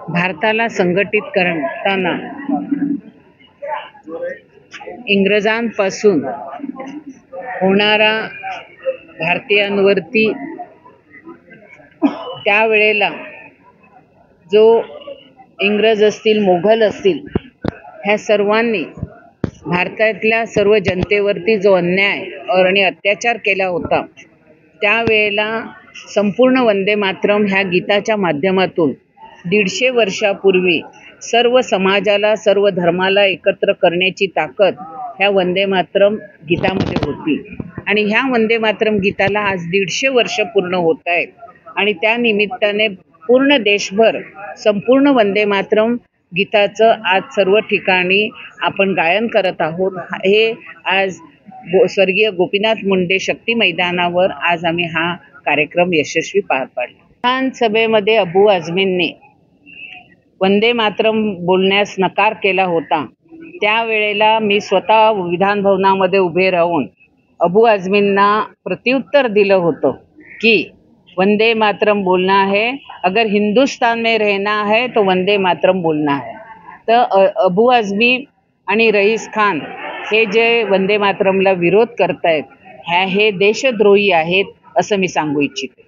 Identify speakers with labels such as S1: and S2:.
S1: भारताला संघटित करताना इंग्रजांपासून होणारा भारतीयांवरती त्यावेळेला जो इंग्रज असतील, मोघल असतील, ह्या सर्वांनी भारतातल्या सर्व जनतेवरती जो अन्याय आणि अत्याचार केला होता, त्यावेळेला संपूर्ण वंदे मातरम ह्या गीताच्या माध्यमातून 150 वर्षापूर्वी सर्व समाजाला, सर्व धर्माला एकत्र करण्याची ताकद ह्या वंदे मातरम गीतामध्ये होती. आणि ह्या वंदे मातरम गीताला आज 150 वर्ष पूर्ण होत आहेत. आणि त्या निमित्ताने पूर्ण देशभर संपूर्ण वंदे मातरम गीताचं आज सर्व ठिकाणी आपण गायन करत आहोत. हे आज स्वर्गीय गोपीनाथ मुंडे शक्ती मैदानावर आज आम्ही हा कार्यक्रम यशस्वी पार पाडला. विधानसभेमध्ये अबू आझमींनी वंदे मातरम बोलण्यास नकार केला होता. त्यावेळेला मी स्वतः विधान भवनामध्ये उभे राहून अबू आझमींना प्रत्युत्तर दिलं होतं की वंदे मातरम बोलना है, अगर हिंदुस्तान में रहना है तो वंदे मातरम बोलना है. तर अबू आझमी आणि रईस खान हे जे वंदे मातरमला विरोध करतायत हे देशद्रोही आहेत असं मी सांगू इच्छिते.